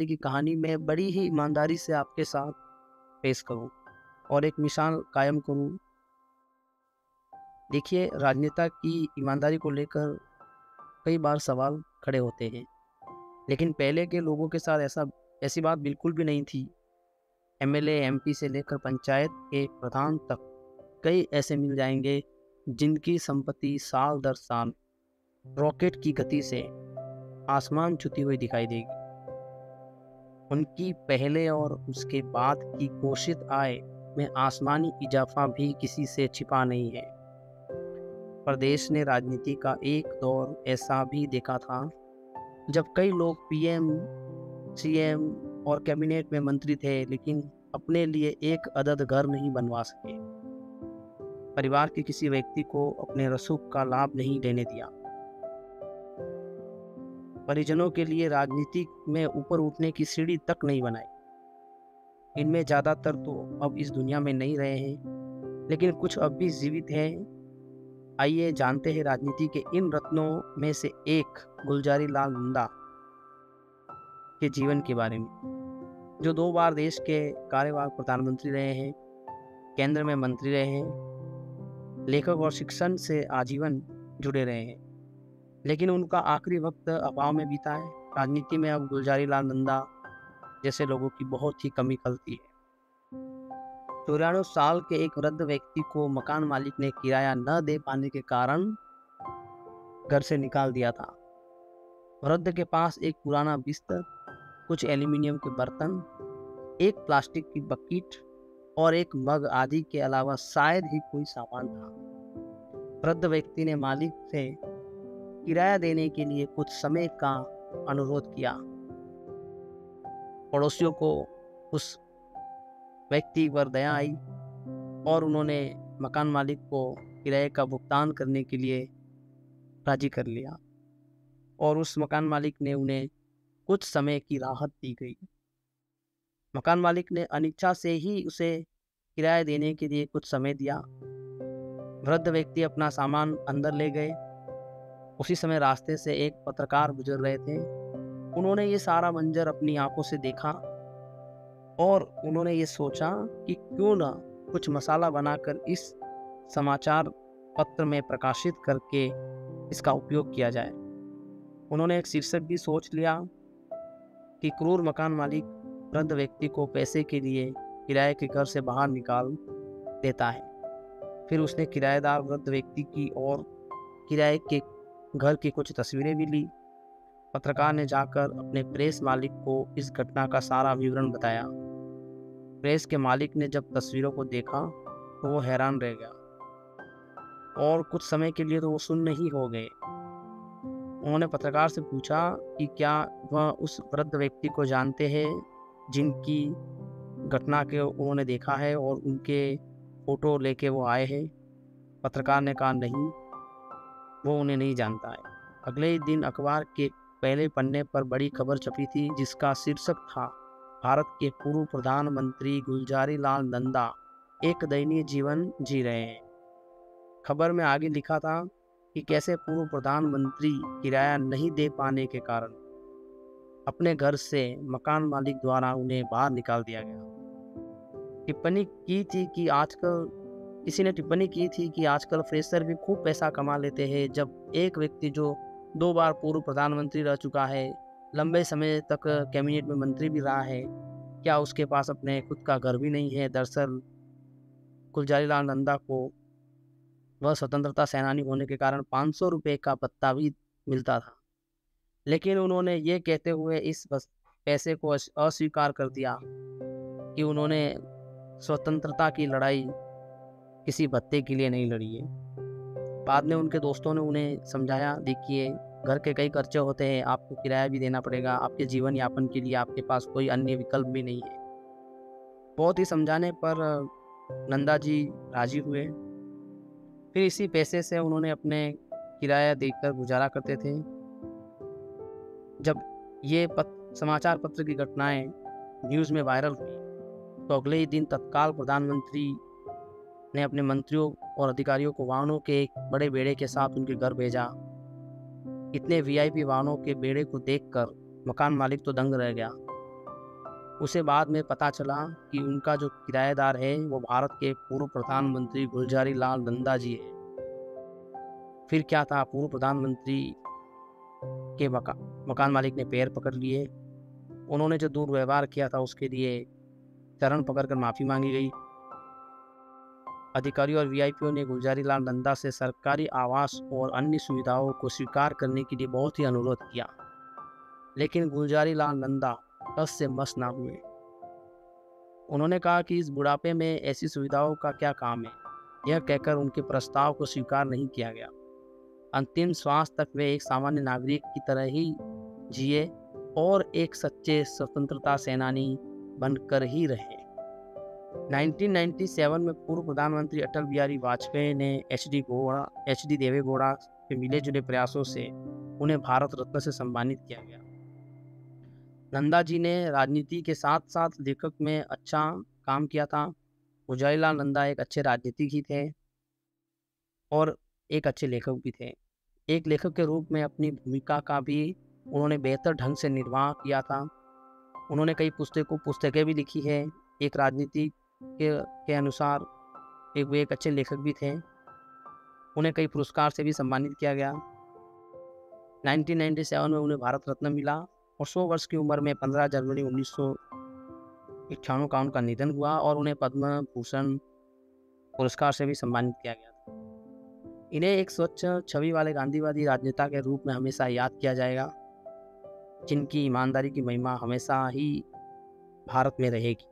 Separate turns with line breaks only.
की कहानी मैं बड़ी ही ईमानदारी से आपके साथ पेश करूं और एक मिसाल कायम करूं। देखिए, राजनेता की ईमानदारी को लेकर कई बार सवाल खड़े होते हैं, लेकिन पहले के लोगों के साथ ऐसी बात बिल्कुल भी नहीं थी। एमएलए, एमपी से लेकर पंचायत के प्रधान तक कई ऐसे मिल जाएंगे जिनकी संपत्ति साल दर साल रॉकेट की गति से आसमान छूती हुई दिखाई देगी। उनकी पहले और उसके बाद की घोषित आय में आसमानी इजाफा भी किसी से छिपा नहीं है। प्रदेश ने राजनीति का एक दौर ऐसा भी देखा था जब कई लोग पीएम, सीएम और कैबिनेट में मंत्री थे, लेकिन अपने लिए एक अदद घर नहीं बनवा सके। परिवार के किसी व्यक्ति को अपने रसूख का लाभ नहीं लेने दिया। परिजनों के लिए राजनीति में ऊपर उठने की सीढ़ी तक नहीं बनाई। इनमें ज़्यादातर तो अब इस दुनिया में नहीं रहे हैं, लेकिन कुछ अब भी जीवित हैं। आइए जानते हैं राजनीति के इन रत्नों में से एक गुलजारी लाल नंदा के जीवन के बारे में, जो 2 बार देश के कार्यवाहक प्रधानमंत्री रहे हैं, केंद्र में मंत्री रहे हैं, लेखक और शिक्षण से आजीवन जुड़े रहे हैं, लेकिन उनका आखिरी वक्त अभाव में बीता है। राजनीति में अब गुलजारी लाल नंदा जैसे लोगों की बहुत ही कमी खलती है। 94 साल के एक वृद्ध व्यक्ति को मकान मालिक ने किराया न दे पाने के कारण घर से निकाल दिया था। वृद्ध के पास एक पुराना बिस्तर, कुछ एल्यूमिनियम के बर्तन, एक प्लास्टिक की बकेट और एक मग आदि के अलावा शायद ही कोई सामान था। वृद्ध व्यक्ति ने मालिक से किराया देने के लिए कुछ समय का अनुरोध किया। पड़ोसियों को उस व्यक्ति पर दया आई और उन्होंने मकान मालिक को किराए का भुगतान करने के लिए राजी कर लिया और उस मकान मालिक ने उन्हें कुछ समय की राहत दी गई। मकान मालिक ने अनिच्छा से ही उसे किराया देने के लिए कुछ समय दिया। वृद्ध व्यक्ति अपना सामान अंदर ले गए। उसी समय रास्ते से एक पत्रकार गुजर रहे थे। उन्होंने ये सारा मंजर अपनी आंखों से देखा और उन्होंने ये सोचा कि क्यों ना कुछ मसाला बनाकर इस समाचार पत्र में प्रकाशित करके इसका उपयोग किया जाए। उन्होंने एक शीर्षक भी सोच लिया कि क्रूर मकान मालिक वृद्ध व्यक्ति को पैसे के लिए किराए के घर से बाहर निकाल देता है। फिर उसने किराएदार वृद्ध व्यक्ति की और किराए के घर की कुछ तस्वीरें भी ली। पत्रकार ने जाकर अपने प्रेस मालिक को इस घटना का सारा विवरण बताया। प्रेस के मालिक ने जब तस्वीरों को देखा तो वो हैरान रह गया और कुछ समय के लिए तो वो सुन्न ही हो गए। उन्होंने पत्रकार से पूछा कि क्या वह उस वृद्ध व्यक्ति को जानते हैं जिनकी घटना के उन्होंने देखा है और उनके फोटो लेके वो आए हैं। पत्रकार ने कहा नहीं, वो उन्हें नहीं जानता है। अगले ही दिन अखबार के पहले पन्ने पर बड़ी खबर छपी थी जिसका शीर्षक था, भारत के पूर्व प्रधानमंत्री गुलजारी लाल नंदा एक दयनीय जीवन जी रहे हैं। खबर में आगे लिखा था कि कैसे पूर्व प्रधानमंत्री किराया नहीं दे पाने के कारण अपने घर से मकान मालिक द्वारा उन्हें बाहर निकाल दिया गया। किसी ने टिप्पणी की थी कि आजकल फ्रेशर भी खूब पैसा कमा लेते हैं। जब एक व्यक्ति जो 2 बार पूर्व प्रधानमंत्री रह चुका है, लंबे समय तक कैबिनेट में मंत्री भी रहा है, क्या उसके पास अपने खुद का घर भी नहीं है? दरअसल गुलजारी लाल नंदा को वह स्वतंत्रता सेनानी होने के कारण 500 रुपये का भत्ता भी मिलता था, लेकिन उन्होंने ये कहते हुए इस पैसे को अस्वीकार कर दिया कि उन्होंने स्वतंत्रता की लड़ाई किसी भत्ते के लिए नहीं लड़ी है। बाद में उनके दोस्तों ने उन्हें समझाया, देखिए घर के कई खर्चे होते हैं, आपको किराया भी देना पड़ेगा, आपके जीवन यापन के लिए आपके पास कोई अन्य विकल्प भी नहीं है। बहुत ही समझाने पर नंदा जी राजी हुए। फिर इसी पैसे से उन्होंने अपने किराया देकर गुजारा करते थे। जब ये समाचार पत्र की घटनाएं न्यूज़ में वायरल हुई तो अगले ही दिन तत्काल प्रधानमंत्री ने अपने मंत्रियों और अधिकारियों को वाहनों के एक बड़े बेड़े के साथ उनके घर भेजा। इतने वीआईपी वाहनों के बेड़े को देखकर मकान मालिक तो दंग रह गया। उसे बाद में पता चला कि उनका जो किराएदार है वो भारत के पूर्व प्रधानमंत्री गुलजारी लाल नंदा जी है। फिर क्या था, पूर्व प्रधानमंत्री के मकान मालिक ने पैर पकड़ लिए। उन्होंने जो दुर्व्यवहार किया था उसके लिए चरण पकड़कर माफ़ी मांगी गई। अधिकारियों और वीआईपीओ ने गुलजारी लाल नंदा से सरकारी आवास और अन्य सुविधाओं को स्वीकार करने के लिए बहुत ही अनुरोध किया, लेकिन गुलजारी लाल नंदा बस से मस ना हुए। उन्होंने कहा कि इस बुढ़ापे में ऐसी सुविधाओं का क्या काम है। यह कहकर उनके प्रस्ताव को स्वीकार नहीं किया गया। अंतिम श्वास तक वे एक सामान्य नागरिक की तरह ही जिए और एक सच्चे स्वतंत्रता सेनानी बनकर ही रहे। 1997 में पूर्व प्रधानमंत्री अटल बिहारी वाजपेयी ने एच डी देवेगौड़ा के मिले जुले प्रयासों से उन्हें भारत रत्न से सम्मानित किया गया। नंदा जी ने राजनीति के साथ साथ लेखक में अच्छा काम किया था। गुलजारी लाल नंदा एक अच्छे राजनीतिक ही थे और एक अच्छे लेखक भी थे। एक लेखक के रूप में अपनी भूमिका का भी उन्होंने बेहतर ढंग से निर्वाह किया था। उन्होंने कई पुस्तकें भी लिखी है। एक राजनीति के अनुसार वे एक अच्छे लेखक भी थे। उन्हें कई पुरस्कार से भी सम्मानित किया गया। 1997 में उन्हें भारत रत्न मिला और 100 वर्ष की उम्र में 15 जनवरी 1991 का उनका निधन हुआ और उन्हें पद्म भूषण पुरस्कार से भी सम्मानित किया गया था। इन्हें एक स्वच्छ छवि वाले गांधीवादी राजनेता के रूप में हमेशा याद किया जाएगा, जिनकी ईमानदारी की महिमा हमेशा ही भारत में रहेगी।